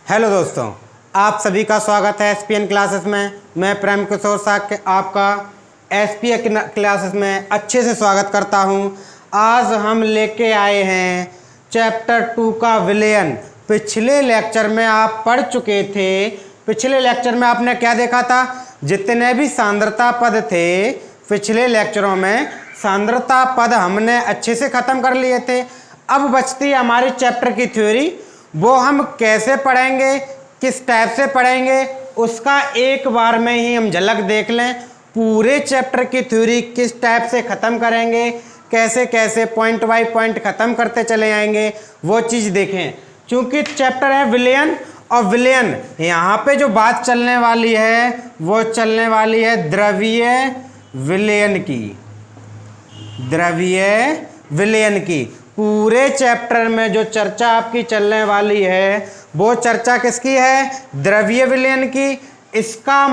Hello दोस्तों, आप सभी का स्वागत है एसपीएन क्लासेस में। मैं प्रेम किशोर साग आपका एसपीएन क्लासेस में अच्छे से स्वागत करता हूं। आज हम लेके आए हैं चैप्टर 2 का विलयन। पिछले लेक्चर में आप पढ़ चुके थे। पिछले लेक्चर में आपने क्या देखा था? जितने भी सांद्रता पद थे पिछले लेक्चरों में सांद्रता पद हमने अच्छे से ख़त्म कर लिए थे। अब बचती है हमारी चैप्टर की थ्योरी। वो हम कैसे पढ़ेंगे, किस टाइप से पढ़ेंगे, उसका एक बार में ही हम झलक देख लें। पूरे चैप्टर की थ्योरी किस टाइप से ख़त्म करेंगे, कैसे कैसे पॉइंट बाय पॉइंट ख़त्म करते चले आएंगे, वो चीज़ देखें। क्योंकि चैप्टर है विलयन, और विलयन यहाँ पे जो बात चलने वाली है वो चलने वाली है द्रवीय विलयन की। द्रवीय विलयन की पूरे चैप्टर में जो चर्चा आपकी चलने वाली है वो चर्चा किसकी है? द्रवीय विलयन की। इसका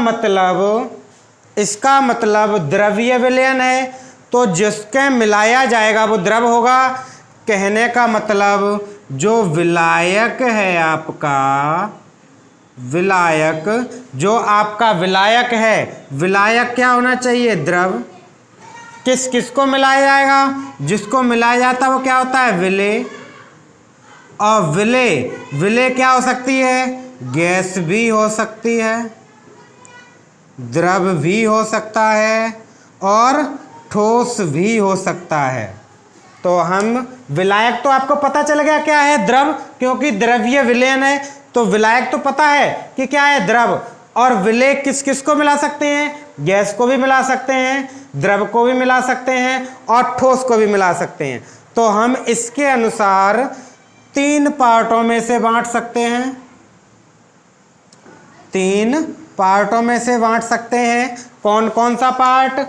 मतलब द्रवीय विलयन है, तो जिसके मिलाया जाएगा वो द्रव होगा। कहने का मतलब जो विलायक है आपका, विलायक जो आपका विलायक है, विलायक क्या होना चाहिए? द्रव। किस किस को मिलाया जाएगा? जिसको मिलाया जाता है वो क्या होता है? विलेय। और विलेय क्या हो सकती है? गैस भी हो सकती है, द्रव भी हो सकता है, और ठोस भी हो सकता है। तो हम विलायक तो आपको पता चल गया क्या है? द्रव, क्योंकि द्रवीय विलयन है तो विलायक तो पता है कि क्या है? द्रव। और विलेय किस किस को मिला सकते हैं? गैस को भी मिला सकते हैं, द्रव को भी मिला सकते हैं, और ठोस को भी मिला सकते हैं। तो हम इसके अनुसार 3 पार्टों में से बांट सकते हैं। 3 पार्टों में से बांट सकते हैं। कौन कौन सा पार्ट?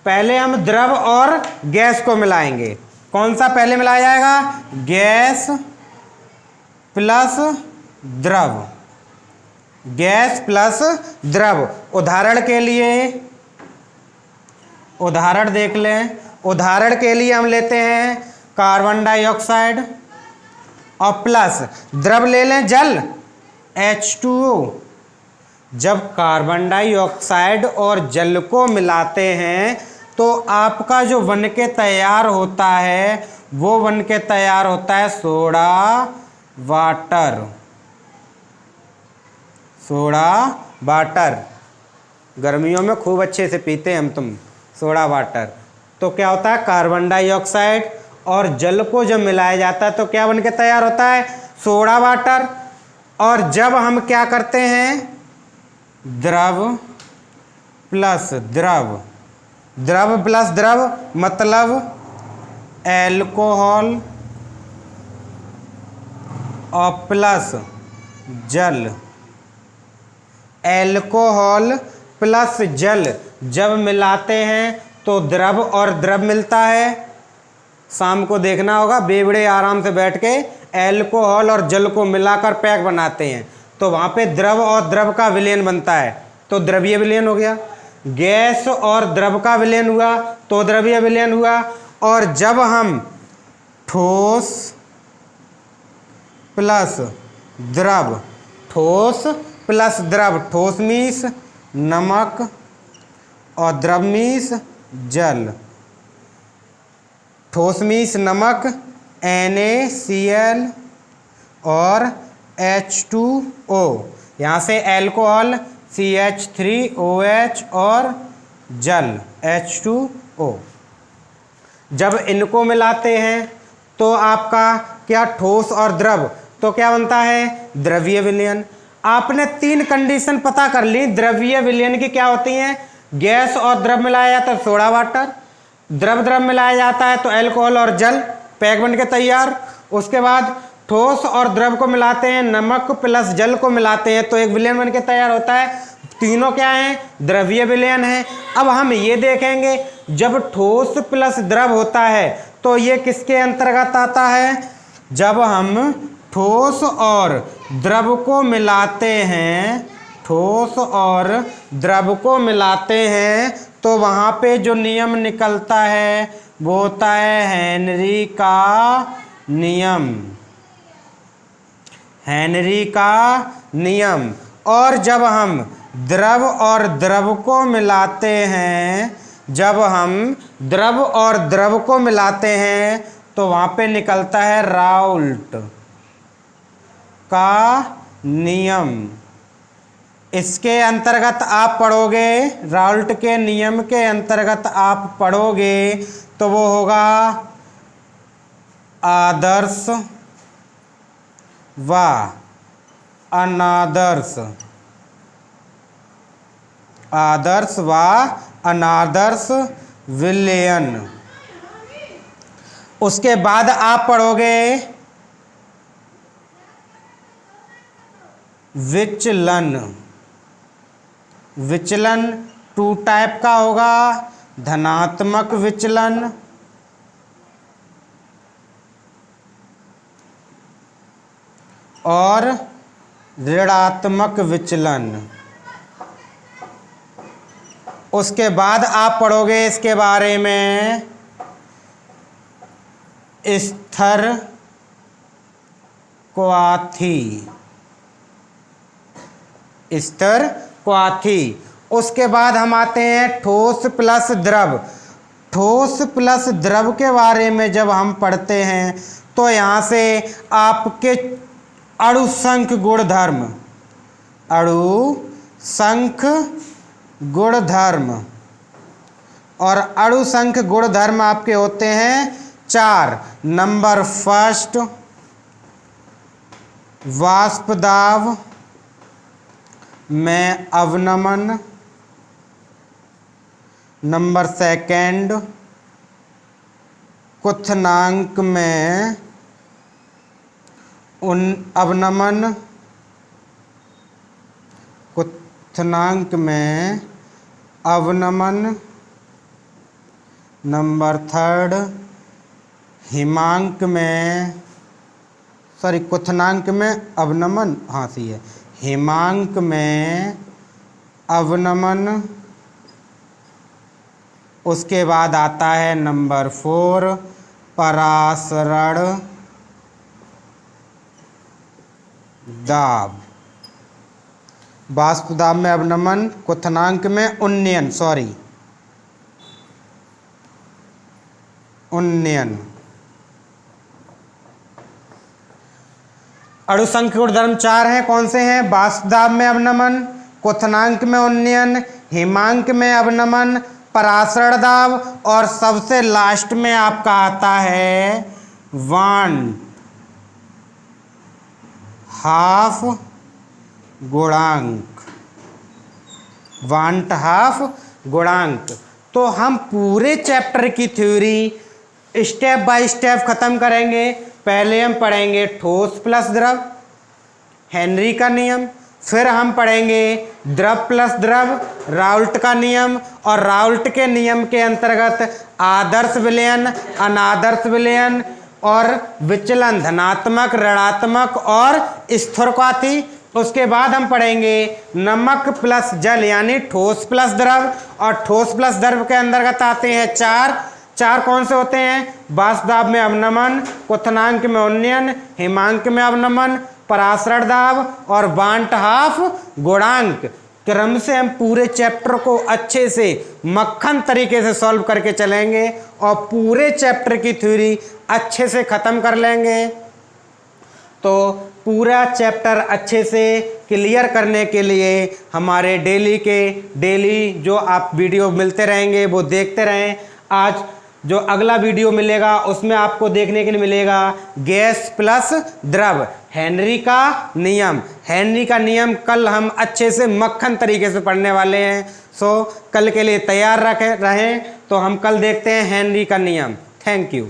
पहले हम द्रव और गैस को मिलाएंगे। कौन सा पहले मिलाया जाएगा? गैस प्लस द्रव। गैस प्लस द्रव। उदाहरण के लिए उदाहरण देख लें। उदाहरण के लिए हम लेते हैं कार्बन डाइऑक्साइड, और प्लस द्रव ले लें जल, H2O। जब कार्बन डाइऑक्साइड और जल को मिलाते हैं तो आपका जो बन के तैयार होता है वो बन के तैयार होता है सोडा वाटर। सोडा वाटर गर्मियों में खूब अच्छे से पीते हैं हम तुम सोडा वाटर। तो क्या होता है? कार्बन डाइऑक्साइड और जल को जब मिलाया जाता है तो क्या बन के तैयार होता है? Soda water. और जब हम क्या करते हैं? द्रव प्लस द्रव। द्रव प्लस द्रव मतलब एल्कोहल और प्लस जल। एल्कोहल प्लस जल जब मिलाते हैं तो द्रव और द्रव मिलता है। शाम को देखना होगा, बेवड़े आराम से बैठ के एल्कोहल और जल को मिलाकर पैक बनाते हैं, तो वहाँ पे द्रव और द्रव का विलयन बनता है, तो द्रवीय विलयन हो गया। गैस और द्रव का विलयन हुआ तो द्रवीय विलयन हुआ। और जब हम ठोस प्लस द्रव, ठोस प्लस द्रव, ठोस मीन्स नमक और द्रव मीन्स जल। ठोस मीन्स नमक NaCl और H2O। यहाँ से एल्कोहल CH3OH और जल H2O। जब इनको मिलाते हैं तो आपका क्या? ठोस और द्रव, तो क्या बनता है? द्रवीय विलयन। आपने 3 कंडीशन पता कर ली द्रवीय विलयन की क्या होती हैं। गैस और द्रव मिलाया जाता है सोडा वाटर, द्रव द्रव मिलाया जाता है तो एल्कोहल और जल, पैक बन के तैयार। उसके बाद ठोस और द्रव को मिलाते हैं, नमक प्लस जल को मिलाते हैं तो एक विलयन बन के तैयार होता है। तीनों क्या हैं? द्रवीय विलयन है। अब हम ये देखेंगे जब ठोस प्लस द्रव होता है तो ये किसके अंतर्गत आता है? जब हम ठोस और द्रव को मिलाते हैं, ठोस और द्रव को मिलाते हैं तो वहाँ पे जो नियम निकलता है वो होता है हेनरी का नियम। हेनरी का नियम। और जब हम द्रव और द्रव को मिलाते हैं, जब हम द्रव और द्रव को मिलाते हैं तो वहाँ पे निकलता है राउल्ट का नियम। इसके अंतर्गत आप पढ़ोगे, राउल्ट के नियम के अंतर्गत आप पढ़ोगे तो वो होगा आदर्श व अनादर्श, आदर्श व अनादर्श विलयन। उसके बाद आप पढ़ोगे विचलन। विचलन 2 टाइप का होगा, धनात्मक विचलन और ऋणात्मक विचलन। उसके बाद आप पढ़ोगे इसके बारे में स्थिर क्वाथी, स्थिर क्वाथी। उसके बाद हम आते हैं ठोस प्लस द्रव। ठोस प्लस द्रव के बारे में जब हम पढ़ते हैं तो यहाँ से आपके अणुसंख गुणधर्म, अणुसंख गुणधर्म और अणुसंख गुणधर्म आपके होते हैं 4। नंबर फर्स्ट वाष्प दाब में अवनमन, नंबर सेकंड क्वथनांक में अवनमन, क्वथनांक में अवनमन, नंबर थर्ड हिमांक में, सॉरी क्वथनांक में अवनमन, हाँ सही है, हिमांक में अवनमन। उसके बाद आता है नंबर 4 परासरण दाब। वाष्प दाब में अवनमन, क्वथनांक में उन्नयन, सॉरी उन्नयन। अणुसंख्य गुणधर्म 4 हैं, कौन से हैं? वाष्प दाब में अवनमन, क्वथनांक में उन्नयन, हिमांक में अवनमन, परासरण दाब और सबसे लास्ट में आपका आता है वांट हाफ गुणांक, वांट हाफ गुणांक। तो हम पूरे चैप्टर की थ्योरी स्टेप बाय स्टेप खत्म करेंगे। पहले हम पढ़ेंगे ठोस प्लस द्रव, हेनरी का नियम, फिर हम पढ़ेंगे द्रव प्लस द्रव, राउल्ट का नियम, और राउल्ट के नियम के अंतर्गत आदर्श विलयन, अनादर्श विलयन और विचलन, धनात्मक, ऋणात्मक और स्थिरक्वाथी। उसके बाद हम पढ़ेंगे नमक प्लस जल यानी ठोस प्लस द्रव, और ठोस प्लस द्रव के अंतर्गत आते हैं 4 कौन से होते हैं? वाष्प दाब में अवनमन, क्वथनांक में उन्नयन, हिमांक में अवनमन, परासरण दाब और वांट हाफ गुणांक। क्रम से हम पूरे चैप्टर को अच्छे से मक्खन तरीके से सॉल्व करके चलेंगे और पूरे चैप्टर की थ्योरी अच्छे से ख़त्म कर लेंगे। तो पूरा चैप्टर अच्छे से क्लियर करने के लिए हमारे डेली जो आप वीडियो मिलते रहेंगे वो देखते रहें। आज जो अगला वीडियो मिलेगा उसमें आपको देखने के लिए मिलेगा गैस प्लस द्रव, हेनरी का नियम। हेनरी का नियम कल हम अच्छे से मक्खन तरीके से पढ़ने वाले हैं। सो कल के लिए तैयार रहें। तो हम कल देखते हैं हेनरी का नियम। Thank you.